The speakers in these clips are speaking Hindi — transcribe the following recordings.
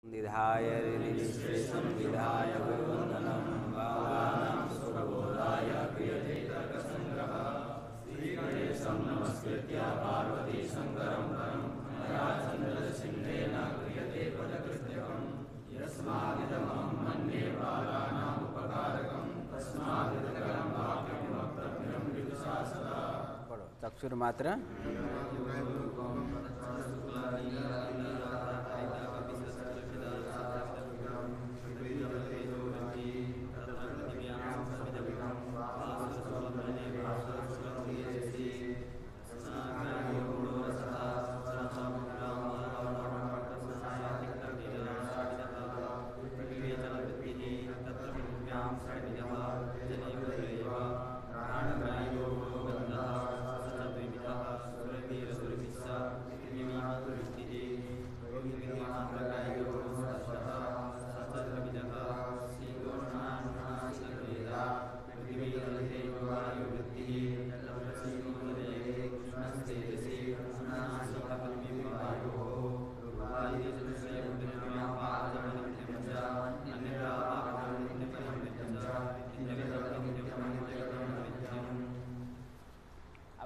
निधाय ऋषिश्रेष्ठं विधाय गुरुवन्दनं बालानां सुप्रबोधाय क्रियते तर्कसङ्ग्रहः श्रीगणेशं नमस्कृत्य पार्वती शङ्करं परं मया चन्द्रसिंहेन क्रियते पदकृत्यकं यस्मादिदमहं मन्ये बालानाम् उपकारकं तस्मादिदकरं वाक्यं वक्तव्यं विदुषा सदा। चक्षुर्मात्र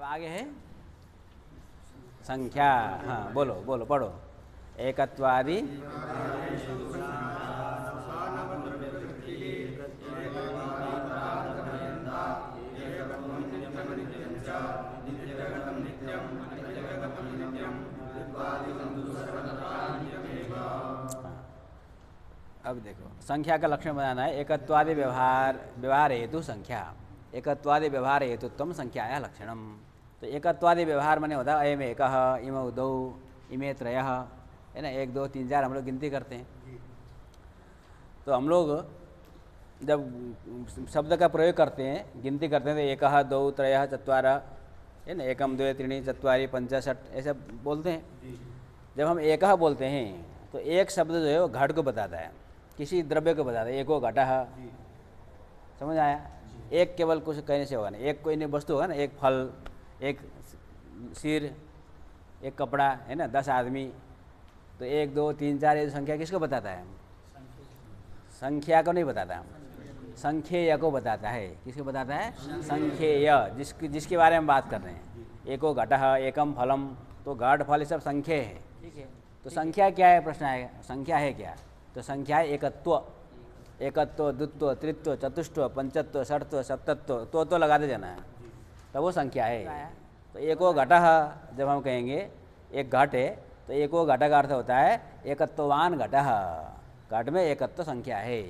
आगे है संख्या। हाँ बोलो बोलो पढ़ो। एकत्वादि अब देखो संख्या का लक्षण बनाना है। एकत्वादि व्यवहार हेतु संख्या, एकत्वादि व्यवहार हेतुत्वम संख्याया लक्षणम। तो एकत्वादि व्यवहार माने होता है अयम एकः, इमौ द्वौ, इमे त्रयः, है ना। 1 2 3 4 हम लोग गिनती करते हैं। तो हम लोग जब शब्द का प्रयोग करते हैं, गिनती करते हैं, तो एकः द्वौ त्रयः चत्वारः, है ना। एकम द्वे त्रीणि चत्वारि पंच षट् ऐसा बोलते हैं। जब हम एकः बोलते हैं तो एक शब्द जो है वो घट को बताता है, किसी द्रव्य को बताता है। एको घटः, समझ आया। एक केवल कुछ कहने से होगा नहीं, एक कोई नहीं वस्तु होगा ना, एक फल, एक सिर, एक कपड़ा, है ना, 10 आदमी। तो 1 2 3 4 ये संख्या किसको बताता है? संख्या को नहीं बताता, संख्येय को बताता है। किसको बताता है? संख्येय, जिसके बारे में बात कर रहे हैं। एको घटः, एकम फलम, तो घट फल सब संख्या है। ठीक है। तो संख्या क्या है? प्रश्न आएगा संख्या है क्या? तो संख्या है एकत्व, एकत्व, द्वित्व, त्रित्व, चतुष्टव, पंचत्व, षट्त्व, सप्तत्व, तो लगाते जाना है, तब वो संख्या है। तो एको घटः जब हम कहेंगे एक घट है, तो एको घट का अर्थ होता है एकत्ववान घटः, घट में एकत्व संख्या है।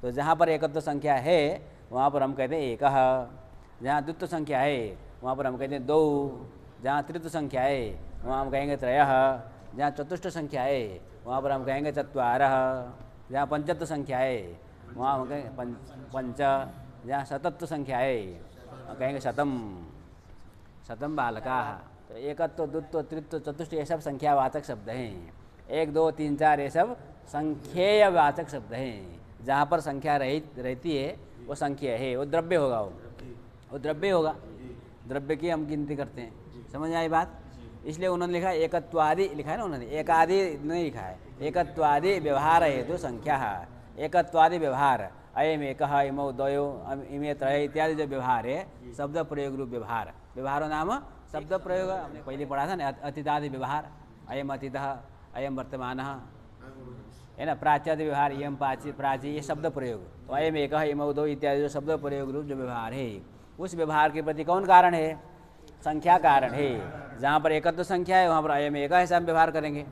तो जहाँ पर एकत्व संख्या है वहाँ पर हम कहते हैं एकः, जहाँ द्वित्व संख्या है वहाँ पर हम कहते हैं द्वौ, जहाँ तृतीय संख्या है वहाँ हम कहेंगे त्रयः, जहाँ चतुष्ट संख्या है वहाँ पर हम कहेंगे चत्वारः, जहाँ पंचत्व संख्या है वहाँ हम कहेंगे पंच, जहाँ शतत्व संख्या है हम कहेंगे शतम, शतम बालकाः। तो एकत्व, द्वित्व, तृतीय, चतुष्ट ये सब संख्यावाचक शब्द हैं। 1 2 3 4 ये सब संख्येयवाचक शब्द हैं। जहाँ पर संख्या रहती है वो संख्या है, वो द्रव्य होगा, वो द्रव्य होगा। द्रव्य की हम गिनती करते हैं, समझ आई बात। इसलिए उन्होंने लिखा एकत्वादि, लिखा है ना उन्होंने, एकादि नहीं लिखा है। एकत्वादि व्यवहार हेतु संख्या, एकत्वादि व्यवहार, अयम एकः, इमौ द्वयो, इमे त्रय इत्यादि जो व्यवहार है, शब्द प्रयोग रूप व्यवहार। व्यवहारो नाम शब्द प्रयोग, हमने पहले पढ़ा था ना, अतीतादि व्यवहार, अयम अतीतः, अयम वर्तमानः, है ना। प्राच्यादि व्यवहार, यम प्राची, ये शब्द प्रयोग। तो अयम एकः, इमौ द्वौ इत्यादि जो शब्द प्रयोग रूप जो व्यवहार है, उस व्यवहार के प्रति कौन कारण है? संख्या कारण है। जहाँ पर एकत्व संख्या है वहाँ पर अयम एकः ऐसा हम व्यवहार करेंगे,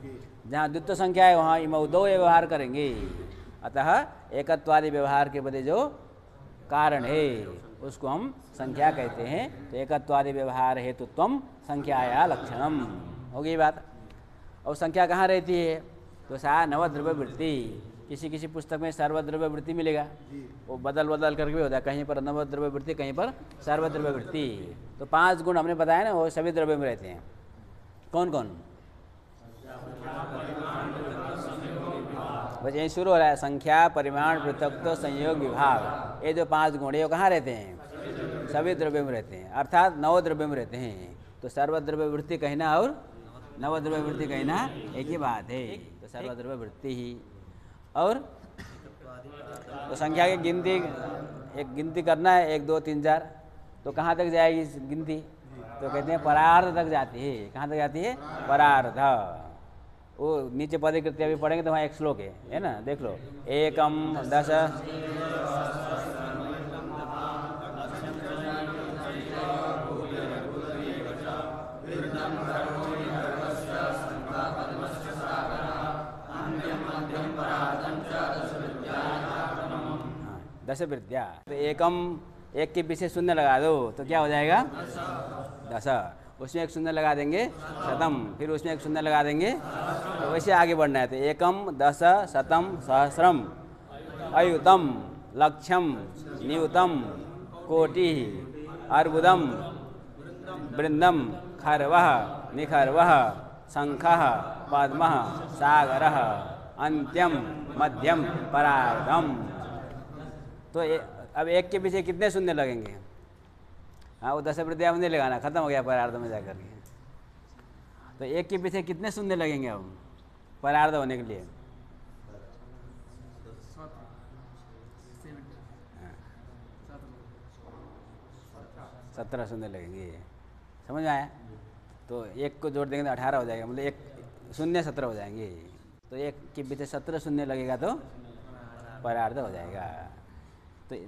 जहाँ द्वित्व संख्या है वहाँ इमौ द्वौ ये व्यवहार करेंगे। अतः एकत्वादि व्यवहार के प्रति जो कारण है उसको हम संख्या कहते हैं। तो एकत्वादि व्यवहार हेतुत्वम संख्याया लक्षणम, होगी बात। और संख्या कहाँ रहती है? तो सा नवद्रव्य वृत्ति, किसी पुस्तक में सर्वद्रव्य वृत्ति मिलेगा, वो बदल करके भी होता है। कहीं पर नवद्रव्य वृत्ति, कहीं पर सर्वद्रव्य वृत्ति। तो 5 गुण हमने बताया ना, वो सभी द्रव्य में रहते हैं। कौन कौन? बस यही शुरू हो रहा है, संख्या, परिमाण, पृथक्त्व, संयोग, विभाग। ये जो 5 गुण है वो कहाँ रहते हैं? सभी द्रव्य में रहते हैं, अर्थात 9 द्रव्य में रहते हैं। तो सर्वद्रव्य वृत्ति कहना और नवद्रव्य वृत्ति कहना एक ही बात है। तो सर्वद्रव्य वृत्ति ही और तो संख्या की गिनती, एक गिनती करना है 1 2 3 4, तो कहाँ तक जाएगी गिनती? तो कहते हैं परार्ध तक जाती है। कहाँ तक जाती है? परार्ध। वो नीचे पदकृत्य भी पढ़ेंगे तो वहाँ एक श्लोक है ना, देख लो। एकम 10 10 वृद्धिया। तो एकम, एक के पीछे शून्य लगा दो तो क्या हो जाएगा? 10। उसमें एक शून्य लगा देंगे शतम, फिर उसमें एक शून्य लगा देंगे, तो वैसे आगे बढ़ना है। तो एकम 10 शतम सहस्रम अयुतम लक्ष्यम नियुतम कोटि अर्बुदम वृंदम खर्वः निखर्वः शंखः पद्मः सागरः अंत्यम मध्यम परार्धम। तो अब एक के पीछे कितने शून्य लगेंगे? हाँ, वो 10 वृद्धिया में नहीं लगाना, खत्म हो गया परार्ध में जाकर के। तो एक के पीछे कितने शून्य लगेंगे अब परार्ध होने के लिए? 17 शून्य लगेंगे। समझ में आया? तो एक को जोड़ देंगे तो 18 हो जाएगा, मतलब एक शून्य 17 हो जाएंगे। तो एक के पीछे 17 शून्य लगेगा तो परार्ध हो जाएगा।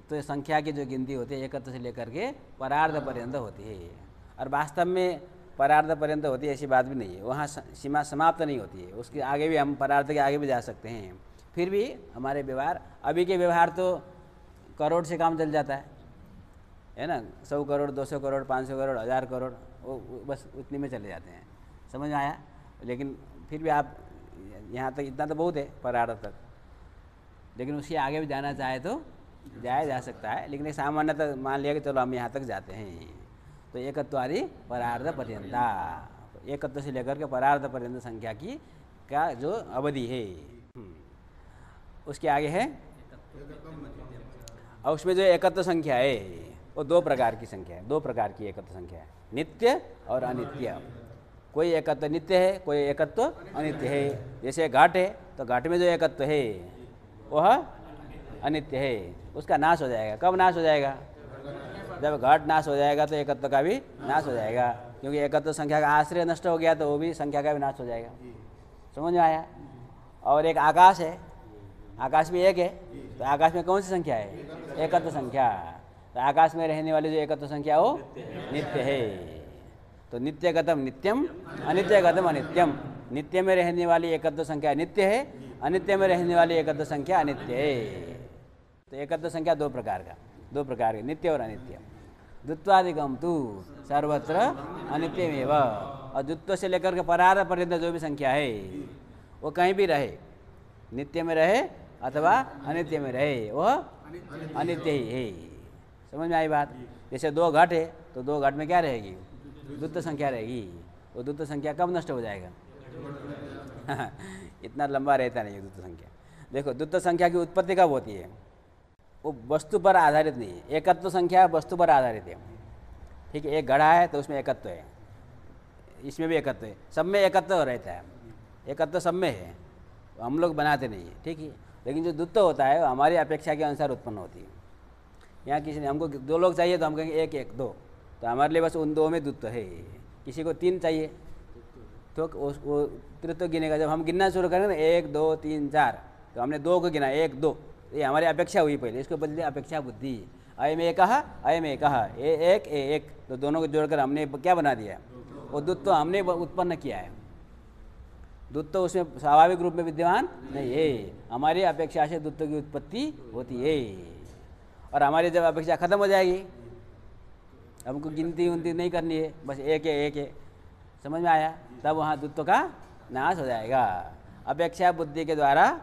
तो संख्या की जो गिनती होती है एकत्र से लेकर के परार्ध पर्यंत होती है। और वास्तव में परार्ध पर्यंत होती है ऐसी बात भी नहीं है, वहाँ सीमा समाप्त नहीं होती है, उसके आगे भी हम परार्ध के आगे भी जा सकते हैं। फिर भी हमारे व्यवहार, अभी के व्यवहार तो करोड़ से काम चल जाता है ना, 100 करोड़ 200 करोड़ 500 करोड़ 1000 करोड़, वो बस उतनी में चले जाते हैं। समझ में आया? लेकिन फिर भी आप यहाँ तक, इतना तो बहुत है परार्ध तक, लेकिन उसके आगे भी जाना चाहे तो जाया जा सकता है। लेकिन एक सामान्यतः मान लिया कि चलो हम यहाँ तक जाते हैं। तो एकत्वादि परार्ध पर्यंता, तो एकत्व से लेकर के परार्ध पर्यंत संख्या की का जो अवधि है, उसके आगे है। और उसमें जो एकत्व संख्या है वो 2 प्रकार की संख्या है, 2 प्रकार की एकत्व संख्या है, नित्य और अनित्य। कोई एकत्व नित्य है, कोई एकत्व अनित्य है। जैसे घट है तो घट में जो एकत्व है वह अनित्य है, उसका नाश हो जाएगा। कब नाश हो जाएगा? जब घट नाश हो जाएगा तो एकत्व का भी नाश हो जाएगा, क्योंकि एकत्व संख्या का आश्रय नष्ट हो गया तो वो भी संख्या का भी नाश हो जाएगा। समझ में आया? और एक आकाश है, आकाश भी एक है, तो आकाश में कौन सी संख्या है? एकत्व संख्या। तो आकाश में रहने वाली जो एकत्व संख्या वो नित्य है। तो नित्यगतम नित्यम, अनित्यगतम अनित्यम। नित्य में रहने वाली एकत्व संख्या नित्य है, अनित्य में रहने वाली एकत्व संख्या अनित्य है। तो एकत्व संख्या 2 प्रकार का, 2 प्रकार के, नित्य और अनित्य। द्वित्वादिकम तु सर्वत्र अनित्यमेव। और द्वित्व से लेकर के परार्ध पर्यंत जो भी संख्या है वो कहीं भी रहे, नित्य में रहे अथवा अनित्य में रहे, वह अनित्य ही है। समझ में आई बात? जैसे 2 घट है तो 2 घट में क्या रहेगी? द्वित्व संख्या रहेगी। वो द्वित्व संख्या कब नष्ट हो जाएगा? इतना लंबा रहता नहीं है द्वित्व संख्या। देखो, द्वित्व संख्या की उत्पत्ति कब होती है? वो वस्तु पर आधारित नहीं है। एकत्व संख्या वस्तु पर आधारित है। ठीक है, एक घड़ा है तो उसमें एकत्व है, इसमें भी एकत्व है, सब में एकत्व रहता है। एकत्व सब में है, हम लोग बनाते नहीं है। ठीक है, लेकिन जो द्वित्व होता है वो हमारी अपेक्षा के अनुसार उत्पन्न होती है। यहाँ किसी ने, हमको 2 लोग चाहिए तो हम कहेंगे 1 1 2, तो हमारे लिए बस उन 2 में द्वित्व है। किसी को 3 चाहिए तो वो त्रित्व गिनेगा। जब हम गिनना शुरू करें ना 1 2 3 4, तो हमने 2 को गिना 1 2, ये हमारी अपेक्षा हुई पहले, इसको बदले अपेक्षा बुद्धि। अयम एकः अयम एकः, ए एक ए एक, तो दोनों को जोड़कर हमने क्या बना दिया? वो द्वित्व हमने उत्पन्न किया है। द्वित्व उसमें स्वाभाविक रूप में विद्यमान नहीं है, हमारी अपेक्षा से द्वित्व की उत्पत्ति होती है। और हमारी जब अपेक्षा खत्म हो जाएगी, हमको गिनती उनती नहीं करनी है, बस एक है एक है, समझ में आया? तब वहाँ द्वित्व का नाश हो जाएगा। अपेक्षा बुद्धि के द्वारा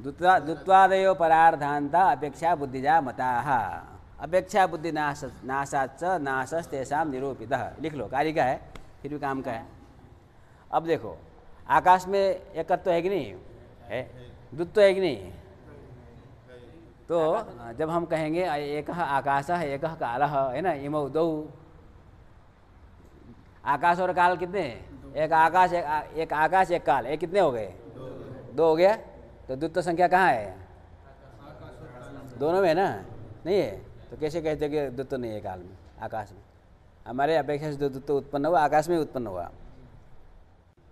द्वित्वादयो परार्धांता अपेक्षा बुद्धिजा मताः। अपेक्षा बुद्धि नाशाच नाशस्तेषां निरूपितः। लिख लो, कार्य का है, फिर भी काम का है। अब देखो, आकाश में एकत्व है कि नहीं है? द्वित्व है कि नहीं? तो जब हम कहेंगे एकः आकाशः एकः कालः, है ना, इमौ द्वौ, आकाश और काल कितने हैं? एक आकाश एक काल, एक कितने हो गए? 2 हो गया। तो द्वित्व संख्या कहाँ है? दोनों में है ना? नहीं है तो कैसे कहते हैं कि द्वित्व नहीं है काल में, आकाश में? हमारे अपेक्षा से जो द्वित्व उत्पन्न हुआ आकाश में उत्पन्न हुआ।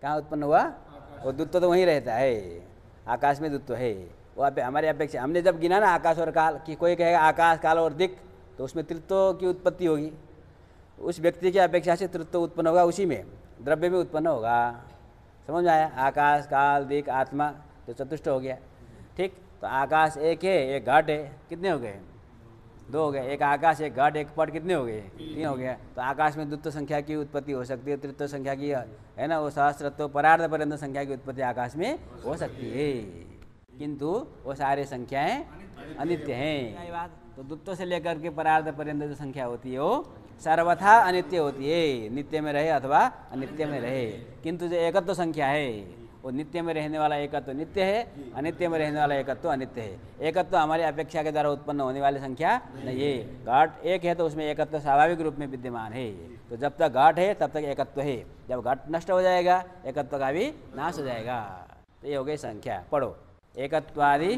कहाँ उत्पन्न हुआ? वो द्वित्व तो वहीं रहता है, आकाश में द्वित्व है। वो हमारे अपेक्षा हमने जब गिना ना आकाश और काल कि कोई कहेगा आकाश काल और दिक्, तो उसमें त्रित्व की उत्पत्ति होगी। उस व्यक्ति की अपेक्षा से त्रित्व उत्पन्न होगा, उसी में द्रव्य में उत्पन्न होगा। समझ में आया? आकाश काल दिक् आत्मा तो चतुष्ट हो गया। ठीक, तो आकाश एक है, एक घट है, कितने हो गए? 2 हो गए। एक आकाश एक घट एक पट, कितने हो गए? 3 हो गया। तो आकाश में द्वित्व संख्या की उत्पत्ति हो सकती है, तृतीय संख्या की है ना, वो सहस्रत्व परार्ध पर्यंत संख्या की उत्पत्ति आकाश में हो सकती है, किंतु वो सारे संख्याएं अनित्य हैं। तो द्वित्व से लेकर के परार्ध पर्यंत जो संख्या होती है वो सर्वथा अनित्य होती है, नित्य में रहे अथवा अनित्य में रहे। किंतु जो एकत्व संख्या है वो नित्य में रहने वाला एकत्व नित्य है, अनित्य में रहने वाला एकत्व अनित्य है। एकत्व हमारी अपेक्षा के द्वारा उत्पन्न होने वाली संख्या नहीं है। घट एक है तो उसमें एकत्व स्वाभाविक रूप में विद्यमान है। तो जब तक घट है तब तक एकत्व है, जब घट नष्ट हो जाएगा एकत्व का भी नाश हो जाएगा। तो ये हो गई संख्या। पढ़ो। एकत्वादि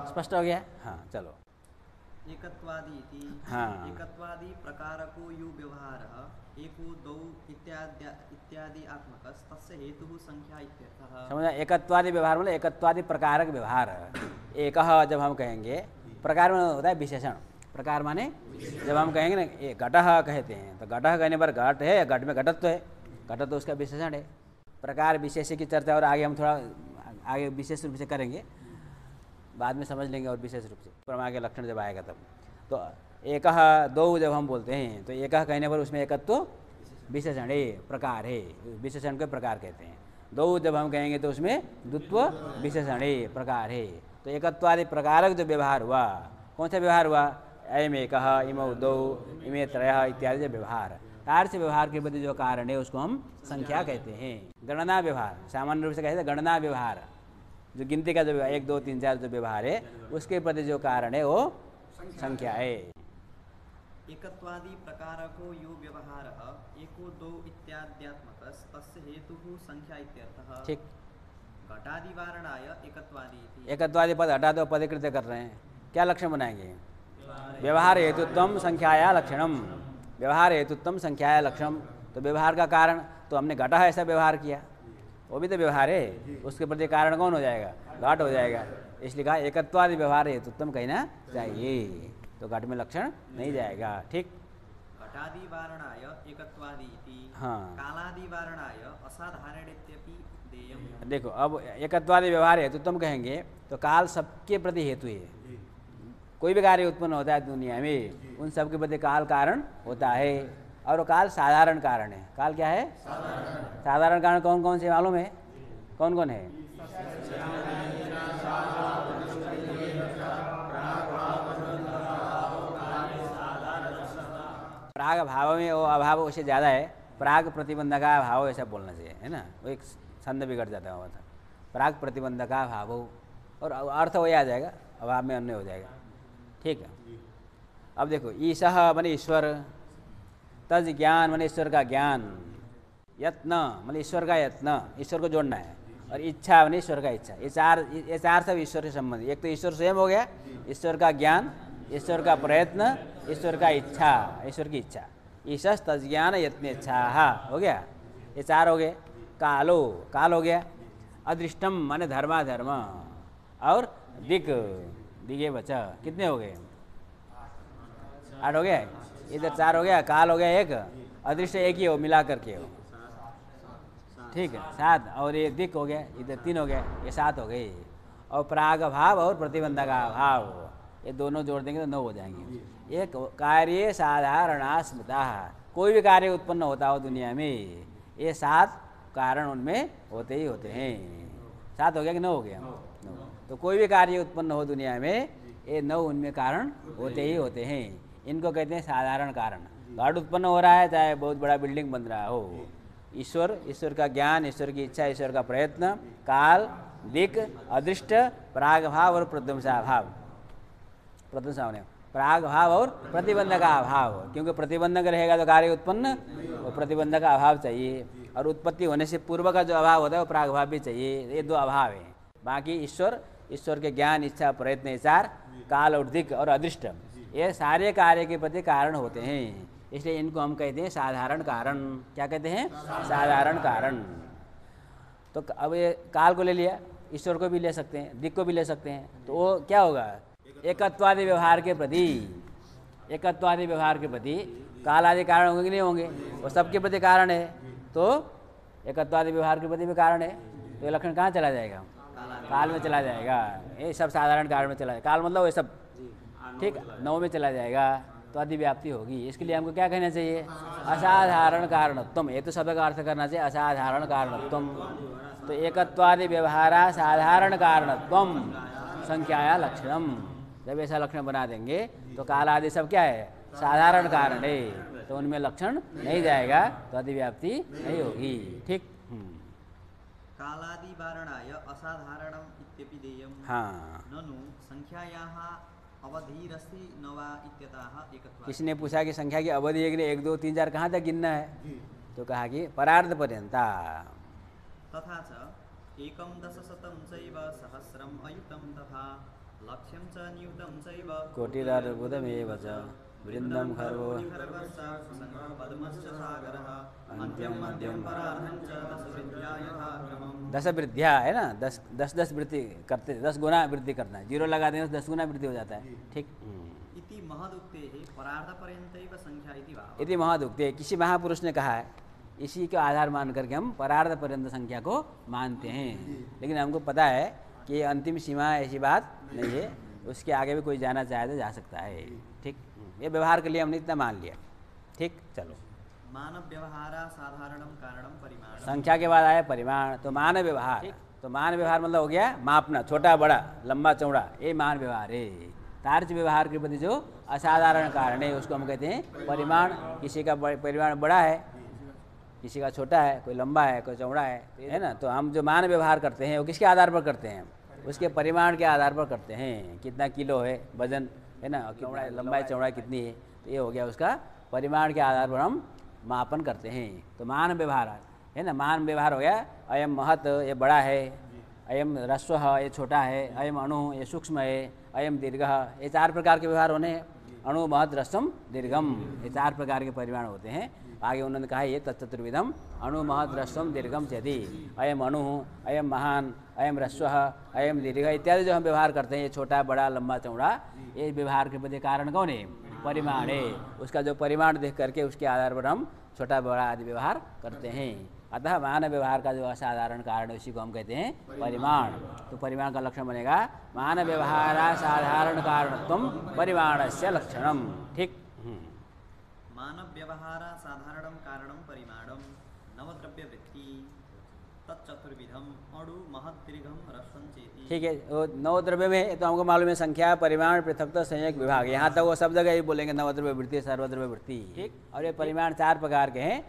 स्पष्ट हो गया? हाँ चलो। एकत्वादि इति हाँ। एकत्वादि प्रकारको यो व्यवहारः एको द्वौ इत्यादि आत्मकस् तस्य हेतुः संख्या इत्यर्थः। समझा? एकत्वादि व्यवहार मतलब एकत्वादि प्रकारक व्यवहार। एकः जब हम कहेंगे, प्रकार में होता है विशेषण। प्रकार माने जब हम कहेंगे ना ये घटः कहते हैं, तो घटः कहने पर घट है, घट में घटत्व है, घटत्व उसका विशेषण है। प्रकार विशेष की चर्चा और आगे हम थोड़ा आगे विशेष रूप से करेंगे, बाद में समझ लेंगे और विशेष रूप से प्रमा के लक्षण जब आएगा तब। तो एकः दो जब हम बोलते हैं तो एकः कहने पर उसमें एकत्व विशेषण है, प्रकार है, विशेषण को प्रकार कहते हैं। दो जब हम कहेंगे तो उसमें द्वित्व विशेषण है, प्रकार है। तो एकत्वादि प्रकारक जो व्यवहार हुआ, कौन सा व्यवहार हुआ? अयम एकः, इमौ द्वौ, इमे त्रयः इत्यादि जो व्यवहार, कार्य से व्यवहार के प्रति जो कारण है उसको हम संख्या कहते हैं। गणना व्यवहार सामान्य रूप से कहते हैं गणना व्यवहार, जो गिनती का जो 1 2 3 4 जो व्यवहार है उसके प्रति जो कारण है वो संख्या है। एकत्वादि प्रकारको यो व्यवहारः एको द्वौ इत्याद्यात्मकस् तस्य हेतुः संख्या इत्यर्थः। ठीक। घटादि वारणाय एकत्वादि इति। एकत्वादि पद हटा दो, पदकृत्य कर रहे हैं। क्या लक्षण बनाएंगे? व्यवहार हेतुत्वम संख्याया लक्षणम। व्यवहार हेतुत्वम संख्याया लक्षणम। तो व्यवहार का कारण तो हमने घटा ऐसा व्यवहार किया, वो भी तो व्यवहार है, उसके प्रति कारण कौन हो जाएगा? घट हो जाएगा। इसलिए कहा एकत्वादि व्यवहार हेतुत्वम कहना चाहिए, तो घट में लक्षण नहीं जाएगा। ठीक। घटादि वारणाय एकत्वादि इति। हाँ। कालादि वारणाय असाधारणेत्यपि देयम्। देखो अब एकत्वादि व्यवहार हेतुत्वम कहेंगे तो काल सबके प्रति हेतु है। कोई भी कार्य उत्पन्न होता है दुनिया में उन सब के प्रति काल कारण होता है, और वो काल साधारण कारण है। काल क्या है? साधारण कारण कौन कौन से मालूम है? कौन कौन है? प्राग भाव में वो अभाव उससे ज़्यादा है, प्राग प्रतिबंधका भाव ऐसा बोलना चाहिए, है ना? वो एक छंद बिगड़ जाता है, था प्राग प्रतिबंधका भाव, और अर्थ वही आ जाएगा, अभाव में अन्य हो जाएगा। ठीक है। अब देखो ईशः माने ईश्वर, तज ज्ञान माने ईश्वर का ज्ञान, यत्न माने ईश्वर का यत्न, ईश्वर को जोड़ना है, और इच्छा माने ईश्वर का इच्छा। ये चार सब ईश्वर से संबंधित। एक तो ईश्वर स्वयं हो गया, ईश्वर का ज्ञान, ईश्वर का प्रयत्न, ईश्वर का इच्छा, ईश्वर की इच्छा। ईशस् तज ज्ञान यत्न इच्छा हो गया, ये चार हो गए। कालो काल हो गया, अदृष्टम माने धर्माधर्म, और दिक् दिगे बचा, कितने हो गए? 8 हो गया। इधर 4 हो गया, काल हो गया एक, अदृश्य एक ही हो मिला करके हो। ठीक है 7, और ये दिक् हो गया, इधर 3 हो गया, ये 7 हो गए। और प्राग भाव और प्रतिबंधक भाव, ये दोनों जोड़ देंगे तो 9 हो जाएंगे। एक कार्य साधारणा स्मृता, कोई भी कार्य उत्पन्न होता हो दुनिया में ये 7 कारण उनमें होते ही होते हैं। 7 हो गया कि 9 हो गया? 9। तो कोई भी कार्य उत्पन्न हो दुनिया में ये 9 उनमें कारण होते ही होते हैं। इनको कहते हैं साधारण कारण। घट उत्पन्न हो रहा है, चाहे बहुत बड़ा बिल्डिंग बन रहा हो, ईश्वर, ईश्वर का ज्ञान, ईश्वर की इच्छा, ईश्वर का प्रयत्न, काल दिक, अदृष्ट, प्राग भाव और प्रध्वंसा भाव। प्रध्वंसा ने प्राग भाव और प्रतिबंध का अभाव, क्योंकि प्रतिबंधक रहेगा तो कार्य उत्पन्न, वो प्रतिबंधक का अभाव चाहिए, और उत्पत्ति होने से पूर्व का जो अभाव होता है वो प्राग भाव भी चाहिए। ये दो अभाव है। बाकी ईश्वर के ज्ञान, इच्छा, प्रयत्न, विचार, काल और दिक और अदृष्ट, ये सारे कार्य के प्रति कारण होते हैं। इसलिए इनको हम कहते हैं साधारण कारण। क्या कहते हैं? साधारण कारण। तो अब ये काल को ले लिया, ईश्वर को भी ले सकते हैं, दिक को भी ले सकते हैं, तो वो क्या होगा? एकत्वादि व्यवहार के प्रति काल आदि कारण होंगे कि नहीं होंगे? वो सबके प्रति कारण है, तो एकत्वादि व्यवहार के प्रति भी कारण है, तो ये लक्षण कहाँ चला जाएगा? काल में चला जाएगा। ये सब साधारण कारण में चला जाएगा। काल मतलब ये सब ठीक 9 में चला जाएगा, तो अधिव्याप्ति होगी। इसके लिए हमको क्या कहना चाहिए? असाधारण कारणत्वम। ये तो शब्द का अर्थ करना चाहिए असाधारण कारणत्वम। तो एकत्वादि व्यवहारा साधारण कारणत्वम संख्याया लक्षणम। जब ऐसा लक्षण बना देंगे तो काल आदि सब क्या है? साधारण कारण है, तो उनमें लक्षण नहीं जाएगा, तो अधिव्याप्ति नहीं होगी। ठीक। कालादि वारणाय असाधारणम इत्यपि देयम। हाँ, ननु संख्यायाः अवधिरस्ति नवा इत्यतः एकत्वात्। किसी पूछा कि संख्या की अवधि है कि नहीं, 1 2 3 4 कहाँ तक गिनना है? तो कहा कि परार्ध पर्यंता। तथा च एकं दशशतं चैव सहस्रम् अयुतं तथा लक्ष्यं च नियुतं चैव कोटिरर्बुदमेव च वृन्दं खर्वो पद्मश्च सागरः अन्त्यं मध्यं परार्धं च दशवृद्ध्या यथा क्रमम्। 10 वृद्धिया है ना, 10 वृद्धि करते, 10 गुना वृद्धि करना है। 0 लगा दें तो 10 गुना वृद्धि हो जाता है। ठीक। इति महदुक्तेः परार्धपर्यन्तैव संख्या इति भावः। इति महदुक्ते, किसी महापुरुष ने कहा है, इसी का आधार मान करके हम परार्ध पर्यंत संख्या को मानते हैं। लेकिन हमको पता है कि अंतिम सीमा ऐसी बात नहीं है, उसके आगे भी कोई जाना चाहे तो जा सकता है। ठीक। ये व्यवहार के लिए हमने इतना मान लिया। ठीक। चलो, मानव व्यवहारा साधारणम कारणम परिमाण। संख्या के बाद आया परिमाण, तो मान व्यवहार। तो मान व्यवहार मतलब हो गया मापना, छोटा बड़ा, लंबा चौड़ा, ये मान व्यवहार है। तार्च व्यवहार के प्रति जो असाधारण कारण है उसको हम कहते हैं परिमाण। किसी का परिमाण बड़ा है, किसी का छोटा है, कोई लंबा है, कोई चौड़ा है ना। तो हम जो मान व्यवहार करते हैं वो किसके आधार पर करते हैं? उसके परिमाण के आधार पर करते हैं। कितना किलो है वजन, है ना, चौड़ा लंबाई चौड़ाई कितनी है, तो ये हो गया उसका परिमाण के आधार पर हम मापन करते हैं। तो मान व्यवहार है ना, मान व्यवहार हो गया अयम महत, ये बड़ा है, अयम ह्रस्व, ये छोटा है, अयम अणु, ये सूक्ष्म है, अयम दीर्घ, ये 4 प्रकार के व्यवहार होने हैं। अणु, महत, ह्रस्वम, दीर्घम, ये 4 प्रकार के परिमाण होते हैं। आगे उन्होंने कहा ये तत्चतुर्विधम अणु, महत, ह्रस्वम, दीर्घम चेति। अयम अणु, अयम महान, अयम ह्रस्व, अयम दीर्घ इत्यादि जो हम व्यवहार करते हैं, ये छोटा बड़ा लंबा चौड़ा, ये व्यवहार के प्रति कारण कौन है? परिमाण है। उसका जो परिमाण देख करके उसके आधार पर हम छोटा बड़ा आदि व्यवहार करते हैं। अतः मान व्यवहार का जो असाधारण कारण है उसी को हम कहते हैं परिमाण। तो परिमाण का लक्षण बनेगा मान व्यवहार साधारण कारणत्वम परिमाणस्य लक्षणम। ठीक। मानव व्यवहार साधारणम कारणम परिमाणम नवद्रव्य वृत्ति तत्चतुर्विधम अणु महत दीर्घम ह्रस्वं चेति। ठीक है, वो 9 द्रव्य में तो हमको मालूम है संख्या, परिमाण, पृथकत्व, संयोग, विभाग। यहाँ तक वो सब जगह ही बोलेंगे नवद्रव्य वृत्ति, सर्वद्रव्य वृत्ति। ठीक। और ये परिमाण 4 प्रकार के हैं।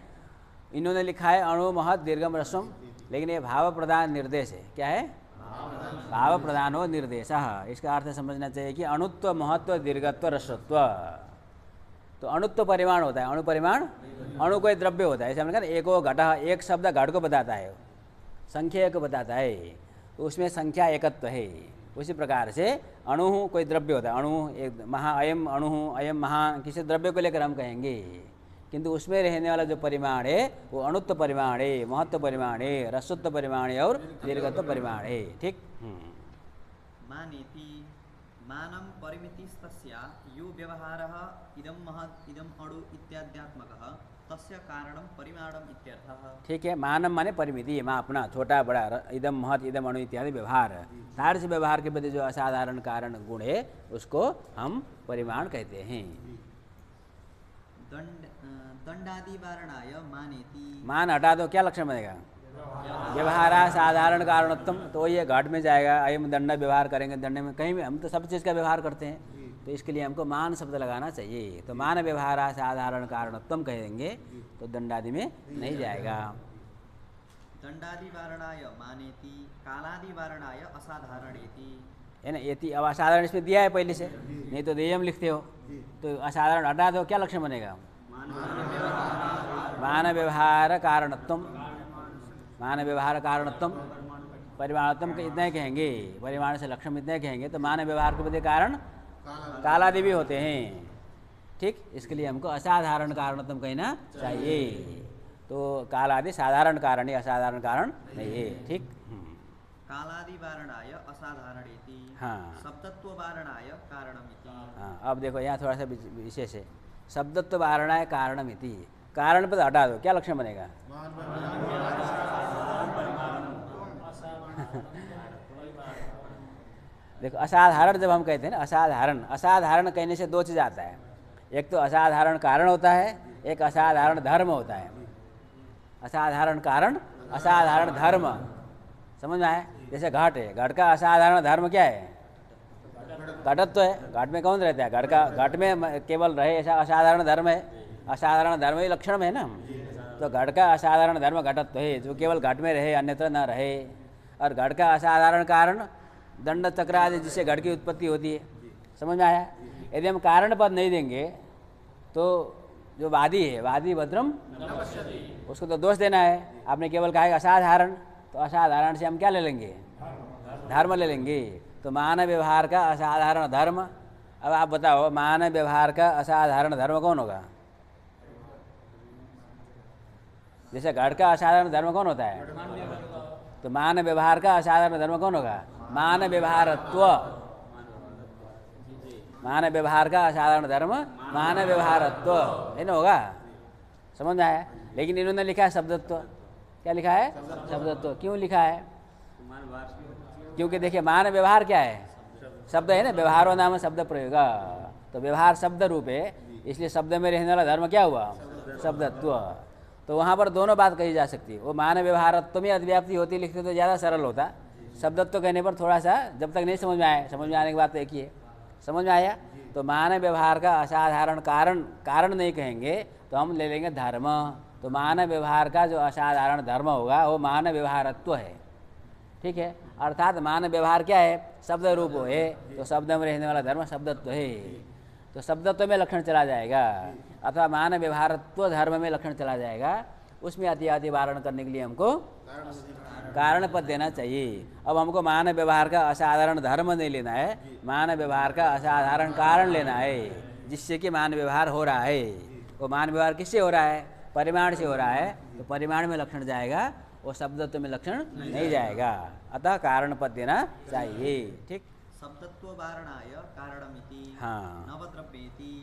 इन्होंने लिखा है अणु, महत, दीर्घम, ह्रस्वम, लेकिन ये भाव प्रदान निर्देश है। क्या है? भाव प्रदानो निर्देश। इसका अर्थ समझना चाहिए कि अणुत्व, महत्व, दीर्घत्व, ह्रस्वत्व। तो अणुत्व परिमाण होता है, अणु परिमाण, अणु कोई द्रव्य होता है। ऐसे हमने कहा एको घट, एक शब्द घट को बताता है, संख्या को बताता है, तो उसमें संख्या एकत्व है। उसी प्रकार से अणु कोई द्रव्य होता है, अणु एक महा, अयम अणु, अयम महा, किसी द्रव्य को लेकर हम कहेंगे, किंतु उसमें रहने वाला जो परिमाण है वो अणुत्व परिमाण है, महत्व परिमाण है, ह्रस्वत्व परिमाण है और दीर्घत्व परिमाण है। ठीक। मानेति मानं परिमितिस्तस्य यो व्यवहारः इदं महत् इदं अणु इत्याद्यात्मकः तस्य कारणं परिमाणम् इत्यर्थः। ठीक है, मानम माने परिमिति, मापना, छोटा बड़ा, इदम महत, इदम अणु इत्यादि व्यवहार। तार्च व्यवहार के प्रति जो असाधारण कारण गुण है उसको हम परिमाण कहते हैं। दंडादि वारणाय मानेति। मान हटा दो, क्या लक्षण बनेगा? व्यवहारा साधारण कारणत्म। तो ये घाट में जाएगा, अयम दंड व्यवहार करेंगे, दंड में कहीं भी हम तो सब चीज़ का व्यवहार करते हैं, तो इसके लिए हमको मान शब्द लगाना चाहिए। तो मान व्यवहारा साधारण कारणत्म कहेंगे तो दंडादि में नहीं जाएगा। दंडादि वारणाय मानेति कालादि वारणाय असाधारणेति। है ना, यति अब असाधारण इसमें दिया है पहले से, नहीं तो देयम लिखते हो तो असाधारण हटा दो, क्या लक्षण बनेगा? मान व्यवहार कारणत्वम, मान व्यवहार कारणत्वम, परिमाणत्वम के इतना ही कहेंगे, परिमाण से लक्षण इतना ही कहेंगे तो मान व्यवहार के बदले कारण कालादि भी होते हैं। ठीक, इसके लिए हमको असाधारण कारणत्वम कहना चाहिए। तो कालादि साधारण कारण है, असाधारण कारण नहीं है। ठीक, कालादि वारणाय असाधारणेति। हाँ, शब्दत्व वारणाय कारणमिति। हाँ, अब देखो यहाँ थोड़ा सा विशेष है, शब्दत्व वारणाय कारणमिति, कारण पद हटा दो, क्या लक्षण बनेगा? देखो असाधारण जब हम कहते हैं ना, असाधारण, असाधारण कहने से दो चीज़ आता है, एक तो असाधारण कारण होता है, एक असाधारण धर्म होता है। असाधारण कारण, असाधारण धर्म, समझ में आया? जैसे घट है, घट का असाधारण धर्म क्या है? घटत्व है। घट में कौन रहता है? घट का, घट में केवल रहे ऐसा असाधारण धर्म है। असाधारण धर्म ही लक्षण है ना, तो घट का असाधारण धर्म घटत्व है, जो केवल घट में रहे अन्यत्र न रहे। और घट का असाधारण कारण दंड चक्र आदि जिससे घट की उत्पत्ति होती है। समझ में आया? यदि हम कारण पद नहीं देंगे तो जो वादी है, वादी भद्रम, उसको तो दोष देना है। आपने केवल कहा है असाधारण, तो असाधारण से हम क्या ले लेंगे? धर्म ले लेंगे। तो मान व्यवहार का असाधारण धर्म, अब आप बताओ मान व्यवहार का असाधारण धर्म कौन होगा? जैसे घट का असाधारण धर्म कौन होता है? तो मान व्यवहार का असाधारण धर्म कौन होगा? मान व्यवहारत्व। मान व्यवहार का असाधारण धर्म मान व्यवहारत्व है ना, होगा? समझ में आया? लेकिन इन्होंने लिखा है शब्दत्व। क्या लिखा है? शब्दत्व। क्यों लिखा है? क्योंकि देखिए मान व्यवहार क्या है? शब्द है ना, व्यवहारो नाम शब्द प्रयोग, तो व्यवहार शब्द रूप है, इसलिए शब्द में रहने वाला धर्म क्या हुआ? शब्दत्व। तो वहाँ पर दोनों बात कही जा सकती है। वो मान व्यवहारत्व में अभिव्याप्ति होती लिखते तो ज़्यादा सरल होता। शब्दत्व कहने पर थोड़ा सा जब तक नहीं समझ में आए, समझ में आने के बाद तो एक ही है। समझ में आया? तो मान व्यवहार का असाधारण कारण, कारण नहीं कहेंगे तो हम ले लेंगे धर्म। तो मान व्यवहार का जो असाधारण धर्म होगा वो मान व्यवहारत्व है। ठीक है, अर्थात मान व्यवहार क्या है? शब्द रूप है, तो शब्द में रहने वाला धर्म शब्दत्व है। तो शब्दत्व में लक्षण चला जाएगा, अथवा मान व्यवहारत्व धर्म में लक्षण चला जाएगा। उसमें अति वारण करने के लिए हमको कारण पद देना चाहिए। अब हमको मान व्यवहार का असाधारण धर्म नहीं लेना है, मान व्यवहार का असाधारण कारण लेना है, जिससे कि मान व्यवहार हो रहा है। वो मान व्यवहार किससे हो रहा है? परिमाण से हो रहा है, तो परिमाण में लक्षण जाएगा, वो शब्दत्व में लक्षण नहीं जाएगा। अतः कारण पद देना चाहिए। ठीक, शब्दत्व वारणाय कारणमिति। हाँ, नवद्रव्येति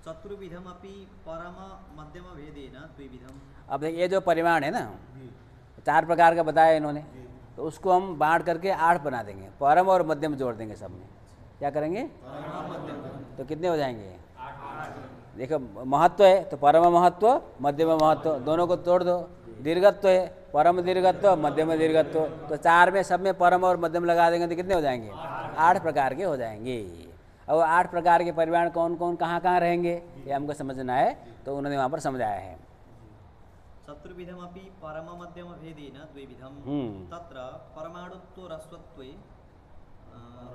चतुर्विधमपि परम मध्यम भेदेन द्विविधम। अब देखिए ये जो परिमाण है ना, 4 प्रकार का बताया इन्होंने, तो उसको हम बांट करके 8 बना देंगे, परम और मध्यम जोड़ देंगे सब में। क्या करेंगे? तो कितने हो जाएंगे? देखो महत्व है तो परम महत्व, मध्यम महत्व, दोनों को तोड़ दो। दीर्घत्व है, परम दीर्घत्व, मध्यम दीर्घत्व, तो 4 में सब में परम और मध्यम लगा देंगे तो कितने हो जाएंगे? 8 प्रकार के हो जाएंगे। अब 8 प्रकार के परिमाण कौन कौन कहाँ कहाँ रहेंगे ये हमको समझना है, तो उन्होंने वहाँ पर समझाया है। चतुर्विधमपि परम मध्यम भेदेन द्विविधम तत्र परमाणुत्व रस्वत्वे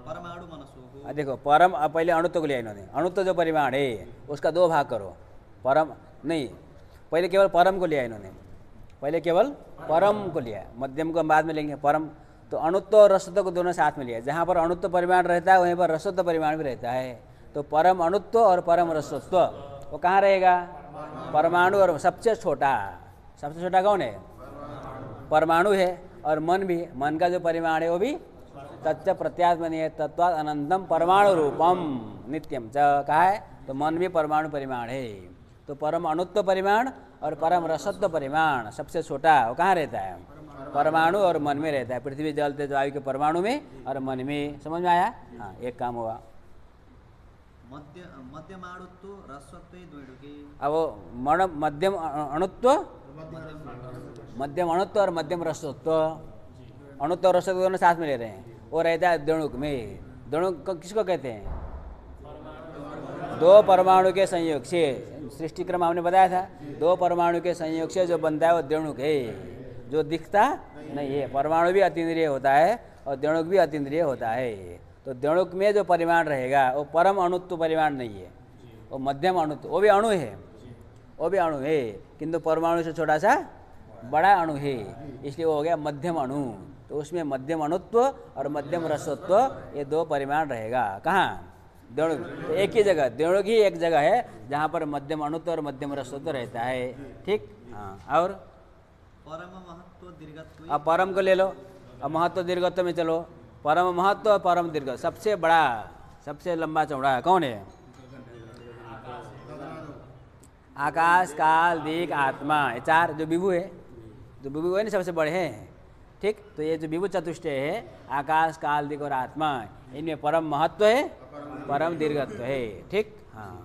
परमाणु मनसो। देखो परम, अब पहले अणुत्व को लिया इन्होंने। अणुत्व जो परिमाण है उसका 2 भाग करो। परम नहीं, पहले केवल परम को लिया इन्होंने, पहले केवल परम को लिया, मध्यम को हम बाद में लेंगे। परम तो अणुत्व और रसत्व को दोनों साथ में लिया। जहाँ पर अणुत्व परिमाण रहता है वहीं पर रसत्व परिमाण भी रहता है। तो परम अणुत्व और परम रसत्व वो कहाँ रहेगा? परमाणु। और सबसे छोटा कौन है? परमाणु है। और मन भी, मन का जो परिमाण है वो भी तच्च प्रत्यात्मनीय तत्वात् अनंतम परमाणु रूपम नित्यम च कहा है, तो मन भी परमाणु परिमाण है। तो परम अणुत्व परिमाण और परम रसत्व परिमाण सबसे छोटा वो कहाँ रहता है? परमाणु और मन में रहता है। पृथ्वी जल तेज वायु के परमाणु में और मन में। समझ में आया? हाँ, एक काम हुआ। मध्यमाणुत्व रसत्वे द्वैडुके। अब मध्यम अणुत्व, मध्यम अणुत्व और मध्यम रसत्व, अणुत्व और रसत्व दोनों साथ में ले रहे हैं। वो रहता है द्वणुक में। द्वणुक किसको कहते हैं? 2 परमाणु के संयोग से, सृष्टि क्रम हमने बताया था, 2 परमाणु के संयोग से जो बनता है वो द्वणुक है। जो दिखता नहीं है। परमाणु भी अतीन्द्रिय होता है और द्रवणुक भी अतीन्द्रिय होता है। तो द्रवणुक में जो परिमाण रहेगा वो परम अणुत्व परिमाण नहीं है, वो मध्यम अणुत्व, वो भी अणु है, वो भी अणु है, किंतु परमाणु से छोटा सा बड़ा अणु है, इसलिए वो हो गया मध्यम अणु। तो उसमें मध्यम अणुत्व और मध्यम रसत्व ये दो परिमाण रहेगा। कहाँ? द्रवणुक। तो एक ही जगह, द्रवणुक ही एक जगह है जहाँ पर मध्यम अणुत्व और मध्यम रसत्व रहता है। ठीक। हाँ, और परम महत्व दीर्घत्व। अब परम को ले लो, अब महत्व दीर्घत्व में चलो। परम महत्व और परम दीर्घ, सबसे बड़ा सबसे लंबा चौड़ा है कौन है? आकाश काल दिक् आत्मा, ये चार जो विभु है, जो विभु है ना सबसे बड़े हैं। ठीक। तो ये जो विभु चतुष्टय है आकाश काल दिक् और आत्मा, इनमें परम महत्व है, परम दीर्घत्व है। ठीक। हाँ,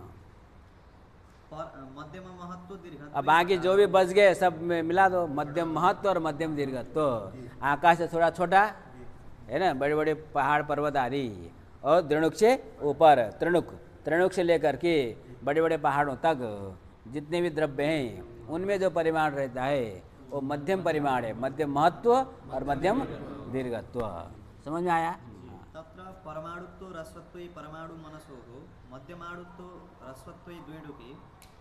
मध्यम महत्व दीर्घत्व। अब बाकी जो भी बच गए सब में मिला दो, मध्यम महत्व और मध्यम दीर्घत्व। आकाश से थोड़ा छोटा है ना, बड़े बड़े पहाड़ पर्वत आदि, और द्रवणुक से ऊपर त्रिणुक, त्रिणुक से लेकर के बड़े बड़े पहाड़ों तक जितने भी द्रव्य हैं उनमें जो परिमाण रहता है वो मध्यम परिमाण है, मध्यम महत्व और मध्यम दीर्घत्व। समझ में आया? तत्र परमाणुत्व रस्वत्व परमाणु मनसोः, मध्यमाणुत्व रस्वत्व द्विडुके,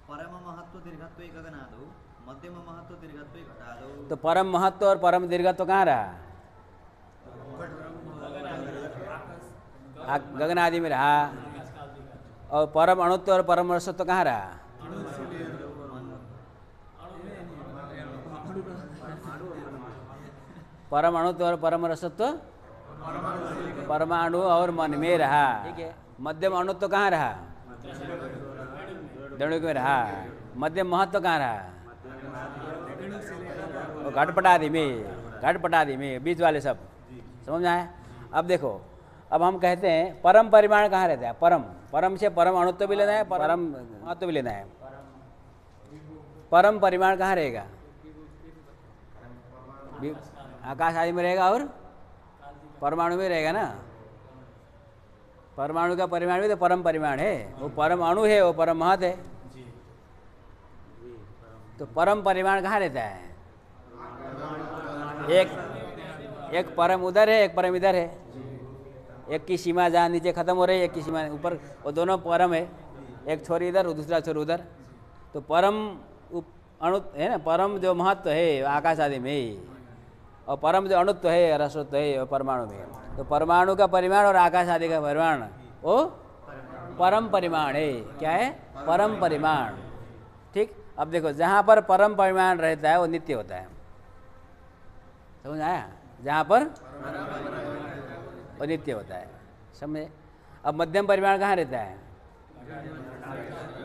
परम महत्व दीर्घत्व गगनादौ, मध्यम महत्व दीर्घत्व घटादौ। तो परम महत्व और परम दीर्घत्व कहाँ रहा? गगन आदि में रहा। और परम अणुत्व और परम रसत्व कहाँ रहा? परम अणुत्व और परम रसत्व परमाणु और मन में रहा। ठीक है। मध्यम अणुत्व कहाँ रहा? द्रवणुक में रहा। मध्यम महत्व कहाँ रहा? घटपट आदि में, घटपट आदि में, बीच वाले सब। समझ में आया? अब देखो, अब हम कहते हैं परम परिमाण कहाँ रहता है? परम, परम से परम अणुत्व भी लेना है, परम महत्व भी लेना है। परम परिमाण कहाँ रहेगा? आकाश आदि में रहेगा और परमाणु में रहेगा ना। परमाणु का परिमाण भी तो परम परिमाण है, वो परम अणु है, वो परम महत है। तो परम परिमाण कहाँ रहता है? एक परम उधर है, एक परम इधर है। एक की सीमा जहाँ नीचे खत्म हो रही है, एक की सीमा ऊपर, वो दोनों परम है। एक छोर इधर, दूसरा छोर उधर। तो परम अणु है ना, परम जो महत्व है आकाश आदि में, और परम जो अणुत्व है रसत्व है परमाणु में। तो परमाणु का परिमाण और आकाश आदि का परिमाण वो परम परिमाण है। क्या है? परम परिमाण। ठीक। अब देखो, जहाँ पर परम परिमाण रहता है वो नित्य होता है। समझ आया? जहाँ पर वो नित्य होता है, समझे? अब मध्यम परिमाण कहाँ रहता है?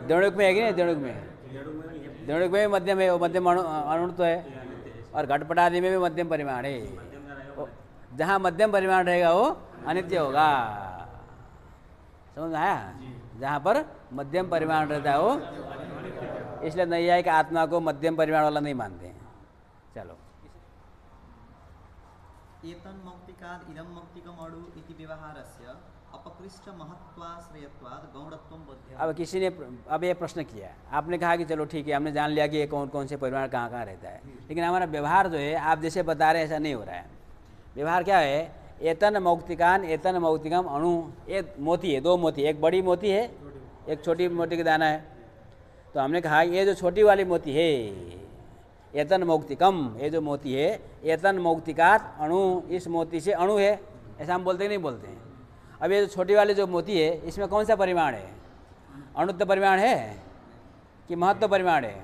द्रवणुक में है कि नहीं? द्रवणुक में, द्रवणुक में भी मध्यम है, वो मध्यम अणुत्व है। और घटपट आदि में भी मध्यम परिमाण है। जहाँ मध्यम परिमाण रहेगा वो अनित्य होगा। समझ में आया? जहाँ पर मध्यम परिमाण रहता है वो, इसलिए नैयायिक आत्मा को मध्यम परिमाण वाला नहीं मानते हैं। चलो, एतन् मौक्तिकाद् इदं मौक्तिकम् अणु इति व्यवहारस्य अपकृष्ट महत्वाश्रयत्वाद् गौणत्वं बोध्यते। अब किसी ने अब ये प्रश्न किया, आपने कहा कि चलो ठीक है, हमने जान लिया कि ये कौन कौन से परिमाण कहाँ कहाँ रहता है, लेकिन हमारा व्यवहार जो है आप जैसे बता रहे हैं ऐसा नहीं हो रहा है। व्यवहार क्या है? एतन मौक्तिकान एतन मौक्तिकम अणु, एक मोती है, दो मोती, एक बड़ी मोती है, एक छोटी मोती का दाना है। तो हमने कहा ये जो छोटी वाली मोती है एतन मौक्तिकम, ये जो मोती है एतन मौक्तिकात अणु, इस मोती से अणु है, ऐसा हम बोलते नहीं बोलते हैं। अब ये जो छोटी वाली जो मोती है इसमें कौन सा परिमाण है? अणुत्व परिमाण है कि महत्व परिमाण है?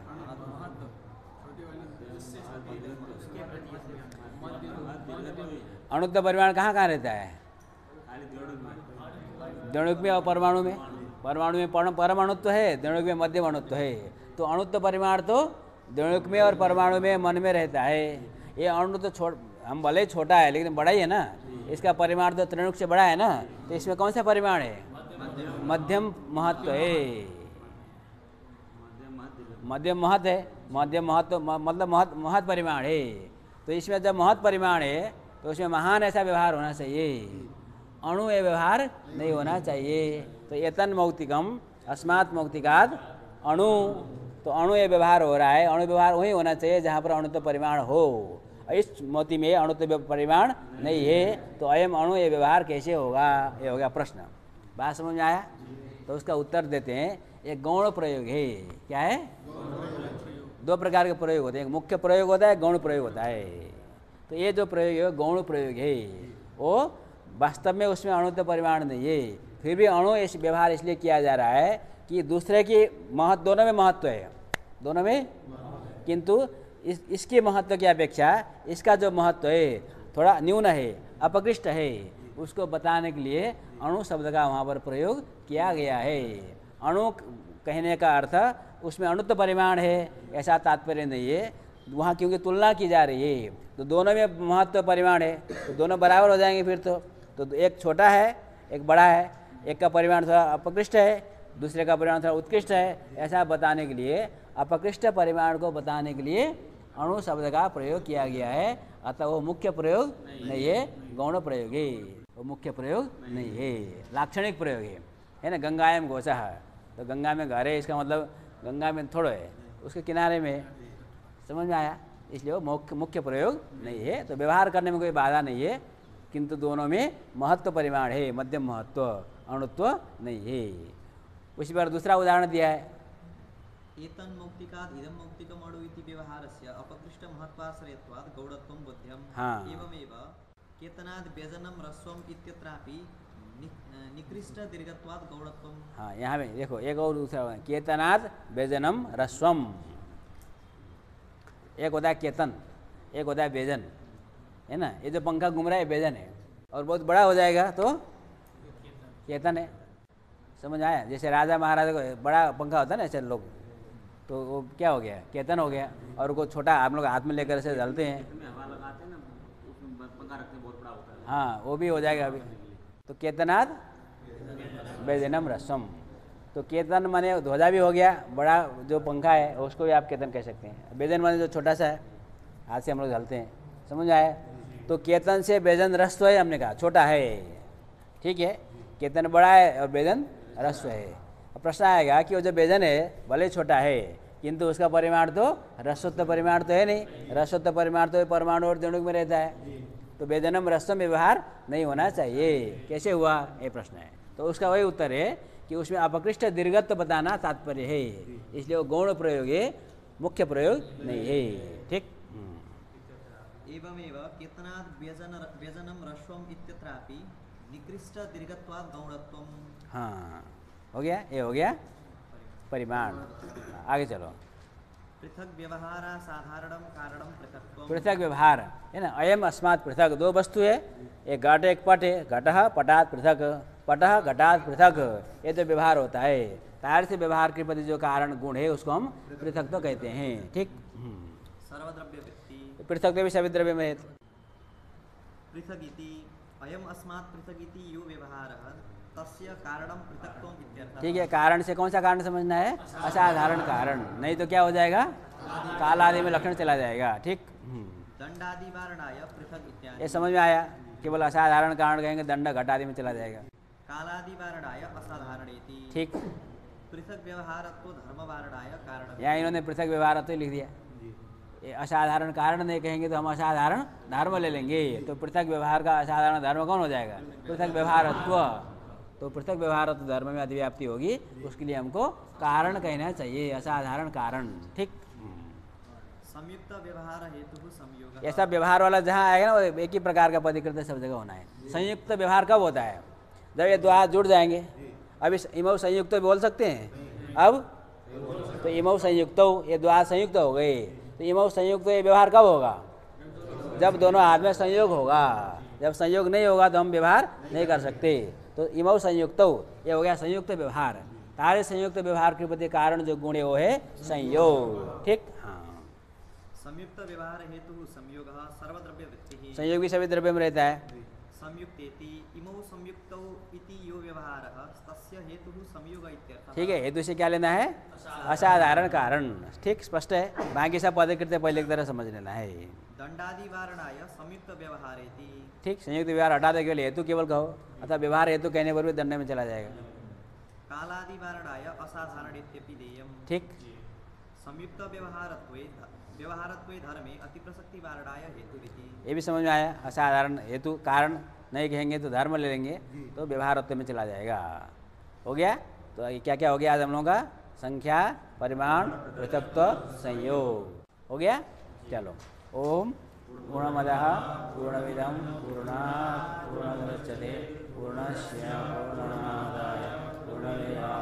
अणुत्व परिमाण कहाँ कहाँ रहता है? द्रवणुक में और परमाणु में। परमाणु में परमाणुत्व है, द्रवणुक में मध्यम अणुत्व है। तो अणुत्व परिमाण तो द्रवणुक में और परमाणु में मन में रहता है। ये अणु तो हम भले ही छोटा है लेकिन बड़ा ही है ना, इसका परिमाण तो त्रिणुक से बड़ा है ना। तो इसमें कौन सा परिमाण है? मध्यम महत्व है, मध्यम महत्व है, मध्यम महत्व मतलब महत्व परिमाण है। तो इसमें जब महत्व परिमाण है तो उसमें महान ऐसा व्यवहार होना चाहिए, अणु ये व्यवहार नहीं होना चाहिए। तो एतन मौक्तिकम अस्मात् मौक्तिकाद अणु, तो अणु ये व्यवहार हो रहा है। अणु व्यवहार वही होना चाहिए जहाँ पर अणु तो परिमाण हो। इस मोती में अणुत्व परिमाण नहीं है, तो अयम अणु ये व्यवहार कैसे होगा? ये हो गया प्रश्न। बात समझ में आया? तो उसका उत्तर देते हैं, एक गौण प्रयोग है। क्या है? दो प्रकार के प्रयोग होते हैं, एक मुख्य प्रयोग होता है, गौण प्रयोग होता है। तो ये जो प्रयोग है गौण प्रयोग है, वो वास्तव में उसमें अणुत्व परिमाण नहीं है, फिर भी अणु इस व्यवहार इसलिए किया जा रहा है कि दूसरे की महत्व, दोनों में महत्व है, दोनों में, किंतु इसके महत्व की अपेक्षा इसका जो महत्व है थोड़ा न्यून है, अपकृष्ट है, उसको बताने के लिए अणु शब्द का वहाँ पर प्रयोग किया गया है। अणु कहने का अर्थ उसमें अणुत्व परिमाण है ऐसा तात्पर्य नहीं है, वहाँ क्योंकि तुलना की जा रही है, तो दोनों में महत्व परिमाण है, तो दोनों बराबर हो जाएंगे फिर तो एक छोटा है एक बड़ा है, एक का परिमाण थोड़ा अपकृष्ट है, दूसरे का परिमाण थोड़ा उत्कृष्ट है, ऐसा बताने के लिए, अपकृष्ट परिमाण को बताने के लिए अणु शब्द का प्रयोग किया गया है। अतः वो मुख्य प्रयोग नहीं है, गौण प्रयोग है, वो मुख्य प्रयोग नहीं है, लाक्षणिक प्रयोग है ना। गंगायम घोषः, तो गंगा में घर है, इसका मतलब गंगा में थोड़ा है, उसके किनारे में, समझ में आया? इसलिए वो मुख्य प्रयोग नहीं है, तो व्यवहार करने में कोई बाधा नहीं है, किंतु दोनों में महत्व परिमाण है, मध्यम महत्व, अणुत्व नहीं है। उसी पर दूसरा उदाहरण दिया है, एतन् मौक्तिकात् इदं मौक्तिकम् अणु इति व्यवहारस्य अपकृष्ट महत्वाश्रयत्वात् गौणत्वं बोध्यम्। हाँ। एवमेव केतनाद् व्यजनं ह्रस्वम् इत्यत्रापि निकृष्ट दीर्घत्वात् गौणत्वं। हाँ, यहाँ में देखो एक और दूसरा, केतनाद व्यजनम ह्रस्वम, एक होता है केतन, एक होता है व्यजन, है ना। ये जो पंखा घूम रहा है व्यजन है, और बहुत बड़ा हो जाएगा तो केतन है। समझ आया? जैसे राजा महाराजा को बड़ा पंखा होता है ना ऐसे लोग, तो वो क्या हो गया? केतन हो गया। और वो छोटा आप लोग हाथ में लेकर ऐसे डालते हैं, हवा लगाते हैं ना, उसमें पंखा रखते हैं, बहुत बड़ा होता है। हाँ, वो भी हो जाएगा अभी। तो केतनाद व्यजनम ह्रस्वम, तो केतन माने ध्वजा भी हो गया, बड़ा जो पंखा है उसको भी आप केतन कह सकते हैं। व्यजन माने जो छोटा सा है, हाथ से हम लोग डालते हैं, समझ आया? तो केतन से व्यजन ह्रस्व है, हमने कहा छोटा है, ठीक है। केतन बड़ा है और व्यजन ह्रस्व है। अब प्रश्न आएगा कि वो जो व्यजन है भले छोटा है, किंतु उसका परिमाण तो ह्रस्वत्व परिमाण तो है नहीं, ह्रस्वत्व परिमाण तो परमाणु और द्विणुक में रहता है, तो व्यजनम ह्रस्वम व्यवहार नहीं होना चाहिए। कैसे हुआ ये प्रश्न है, तो उसका वही उत्तर है कि उसमें अपकृष्ट दीर्घत्व बताना तात्पर्य है, इसलिए वो गौण प्रयोग है, मुख्य प्रयोग नहीं है, ठीक। एवमेव केतनाद् व्यजनं ह्रस्वम् इत्यत्रापि निकृष्ट दीर्घत्वात् गौणत्वं। हाँ, हो गया, ये हो गया परिमाण। आगे चलो, पृथक व्यवहार साधारणं कारणं पृथक्त्वं। पृथक व्यवहार है ना, अयम अस्मात् पृथक, दो वस्तु है, एक घट एक पट है, घटः पटात् पृथक, पटः घटात् पृथक, ये जो व्यवहार होता है, तार से व्यवहार के प्रति जो कारण गुण है उसको हम पृथक तो कहते हैं, ठीक। सर्वद्रव्य वृत्ति पृथक भी सभी द्रव्य में है। पृथक इति अयम अस्मात् पृथक इति यो व्यवहारः तस्य कारणं पृथक्त्वम् इत्यर्थः। ठीक है, कारण से कौन सा कारण समझना है? असाधारण कारण, नहीं तो क्या हो जाएगा? काल आदि में लक्षण चला जाएगा, ठीक। दंडादि वारणाय पृथक इत्यादि। ये समझ में आया? केवल असाधारण कारण कहेंगे, दंड घट आदि में चला जाएगा। कालादि वारणाय असाधारणेति। ठीक। पृथक व्यवहारत्व धर्म वारणाय कारण। यहाँ इन्होंने पृथक व्यवहारत्व लिख दिया, ये असाधारण कारण नहीं कहेंगे तो हम असाधारण धर्म ले लेंगे, तो पृथक व्यवहार का असाधारण धर्म कौन हो जाएगा? पृथक व्यवहारत्व। तो पृथक व्यवहारत्व धर्म में अधिव्याप्ति होगी, उसके लिए हमको कारण कहना चाहिए, असाधारण कारण, ठीक। संयुक्त व्यवहार हेतु संयोग। ऐसा व्यवहार वाला जहाँ आएगा ना, वो एक ही प्रकार का पदिकृत सब जगह होना है। संयुक्त व्यवहार कब होता है? जब ये दो हाथ जुड़ जाएंगे। अभी इमव संयुक्त बोल सकते हैं, अब तो इमव संयुक्त, ये दो हाथ संयुक्त हो गए, तो इमव संयुक्त ये व्यवहार कब होगा? जब दोनों हाथ में संयोग होगा। जब संयोग नहीं होगा तो हम व्यवहार नहीं कर सकते। तो इमव संयुक्त, ये हो गया संयुक्त व्यवहार। तारे संयुक्त व्यवहार के प्रति कारण जो गुण है वो है संयोग, ठीक। हाँ, संयुक्त व्यवहार हेतु संयोग सर्वद्रव्य वृत्ति। संयोग भी सभी द्रव्य में रहता है। संयुक्तेति इमौ संयुक्तौ इति यो व्यवहारः तस्य हेतुः संयोग इत्यर्थः। ठीक है, हेतु से क्या लेना है? असाधारण कारण, ठीक, स्पष्ट है। बाकी सब पदकृत पहले की तरह समझ लेना है। दंडादि वारणाय संयुक्त व्यवहारेति। ठीक, संयुक्त व्यवहार हटा दे, केवल हेतु केवल कहो, अतः व्यवहार हेतु कहने पर भी दंड में चला जाएगा। कालादि वारणाय असाधारणेत्यपि देयम्। ठीक। संयुक्त व्यवहारत्वे व्यवहारत्वे धर्मे अतिप्रसक्ति वारणाय हेतुरिति। ये भी समझ में आया। असाधारण हेतु कारण नहीं कहेंगे तो धर्म ले लेंगे तो व्यवहारत्व में चला जाएगा। हो गया। तो ये क्या क्या हो गया आज हम लोगों का? संख्या, परिमाण, पृथक्त्व, संयोग। हो गया। चलो। ओम पूर्णमदः पूर्णमिदं पूर्णात् पूर्णमुदच्यते पूर्णस्य पूर्णमादाय पूर्णमेवावशिष्यते